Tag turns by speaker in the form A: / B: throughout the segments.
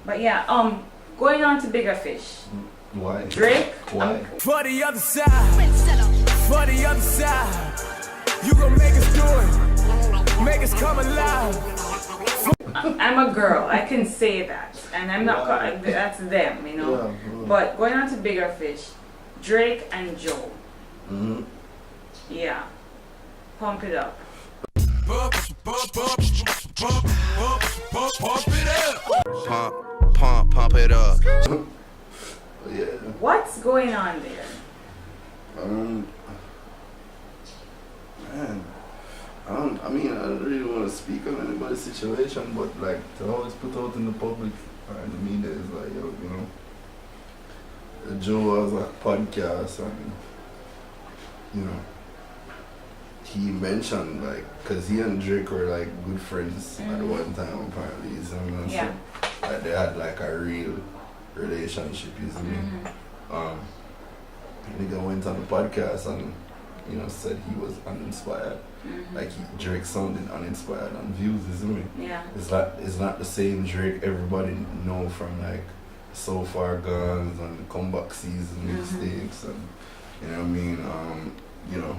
A: But yeah, going on to bigger fish.
B: Why?
A: Drake.
B: Why?
C: For the other side. For the other side. You gon' make us do it. Make us come alive.
A: I'm a girl. I can say that, and I'm not. That's them, you know.
B: Yeah,
A: but going on to bigger fish, Drake and Joe.
B: Mm-hmm.
A: Yeah, pump it up.
C: Pump it up.
D: Pump it up.
B: Yeah.
A: What's going on there?
B: Man, I mean, I don't really want to speak on anybody's situation, but like to always put out in the public or in the media is like, yo, you know, Joe has a podcast and, you know, he mentioned like, cause he and Drake were like good friends at one time apparently, you know what I'm saying? Like they had like a real relationship, you see me? Nigga went on the podcast and, you know, said he was uninspired. Like Drake sounded uninspired on views, isn't it?
A: Yeah.
B: It's not the same Drake everybody know from like So Far Guns and the Comeback Season mistakes and you know what I mean. You know,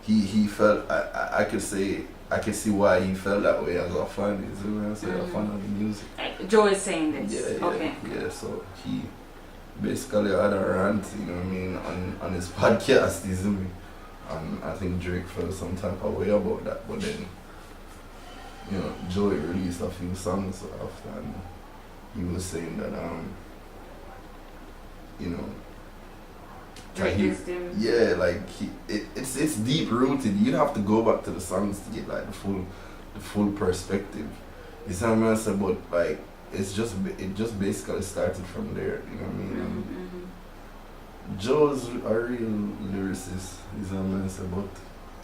B: he felt I could see why he felt that way as a fan. Is you know, a fan of the music.
A: Joe is saying this.
B: Yeah.
A: Okay.
B: Yeah. So he basically had a rant, you know what I mean, on his podcast, isn't it? And I think Drake felt some type of way about that, but then, you know, Joey released a few songs after, and he was saying that, you know,
A: Drake used him.
B: Yeah, like it's deep rooted. You have to go back to the songs to get like the full perspective. You see what I mean? But like it just basically started from there. You know what I mean? Joe's a real lyricist, you know what I'm saying, but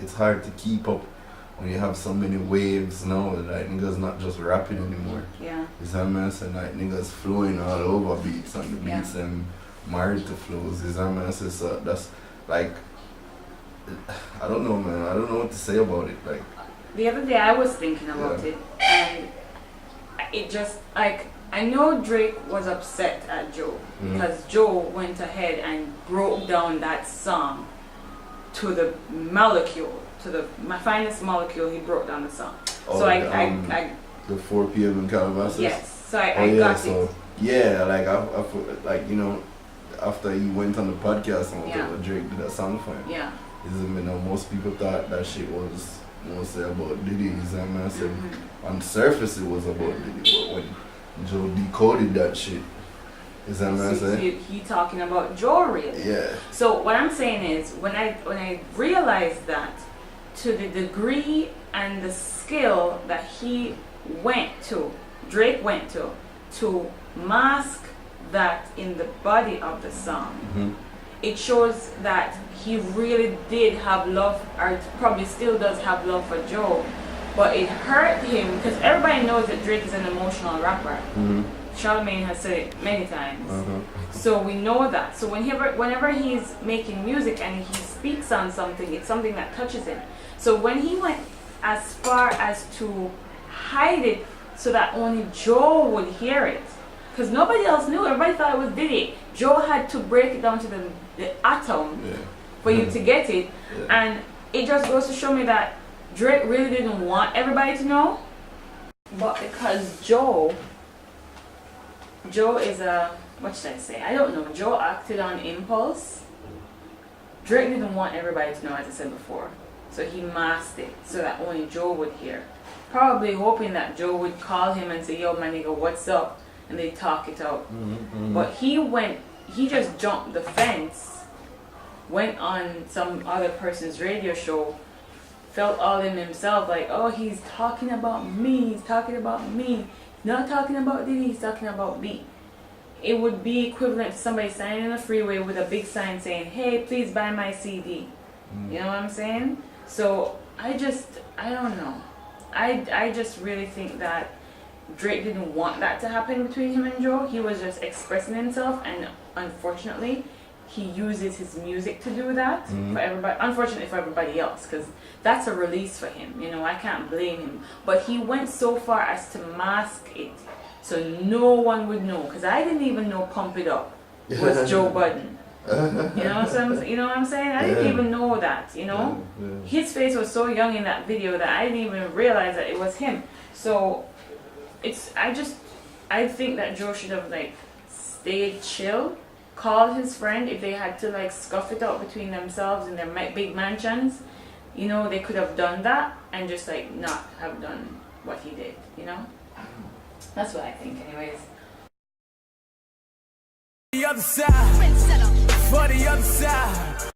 B: it's hard to keep up when you have so many waves now, like niggas not just rapping anymore.
A: Yeah.
B: You know what I'm saying, like niggas flowing all over beats and the beats them married to flows, you know what I'm saying, so that's like, I don't know man, I don't know what to say about it. Like
A: the other day I was thinking about it and it just like, I know Drake was upset at Joe because Joe went ahead and broke down that song to the molecule, to the finest molecule. He broke down the song.
B: oh,
A: So
B: I the 4 p.m. in Calabasas.
A: Yes. So I got it.
B: Yeah, like I like you know, after he went on the podcast and whatever, Drake did that song for him.
A: Yeah.
B: You know, most people thought that shit was mostly about Diddy. You know what I'm saying? On the surface, it was about Diddy, but when Joe decoded that shit. Is that what I'm saying?
A: He talking about Joe really.
B: Yeah.
A: So what I'm saying is when I realized that to the degree and the skill that Drake went to mask that in the body of the song, it shows that he really did have love, or probably still does have love for Joe. But it hurt him because everybody knows that Drake is an emotional rapper. Charlamagne has said it many times. So we know that. So whenever he's making music and he speaks on something, it's something that touches him. So when he went as far as to hide it so that only Joe would hear it, because nobody else knew, everybody thought it was Diddy. Joe had to break it down to the atom for you to get it. And it just goes to show me that Drake really didn't want everybody to know, but because Joe is what should I say? I don't know. Joe acted on impulse. Drake didn't want everybody to know, as I said before. So he masked it so that only Joe would hear. Probably hoping that Joe would call him and say, yo, my nigga, what's up? And they talk it out. But he just jumped the fence, went on some other person's radio show, felt all in himself like, oh, he's talking about me, not talking about Diddy, he's talking about me. It would be equivalent to somebody standing in the freeway with a big sign saying, hey, please buy my CD. You know what I'm saying? So I don't know. I just really think that Drake didn't want that to happen between him and Joe. He was just expressing himself, and unfortunately he uses his music to do that for everybody. Unfortunately for everybody else, because that's a release for him. You know, I can't blame him. But he went so far as to mask it so no one would know, because I didn't even know Pump It Up was Joe Budden. You know what I'm saying? I didn't even know that, you know? His face was so young in that video that I didn't even realize that it was him. So I think that Joe should have like stayed chill, called his friend if they had to like scuff it out between themselves in their big mansions. You know, they could have done that and just like not have done what he did, you know? That's what I think anyways.
C: The other side, for the other side.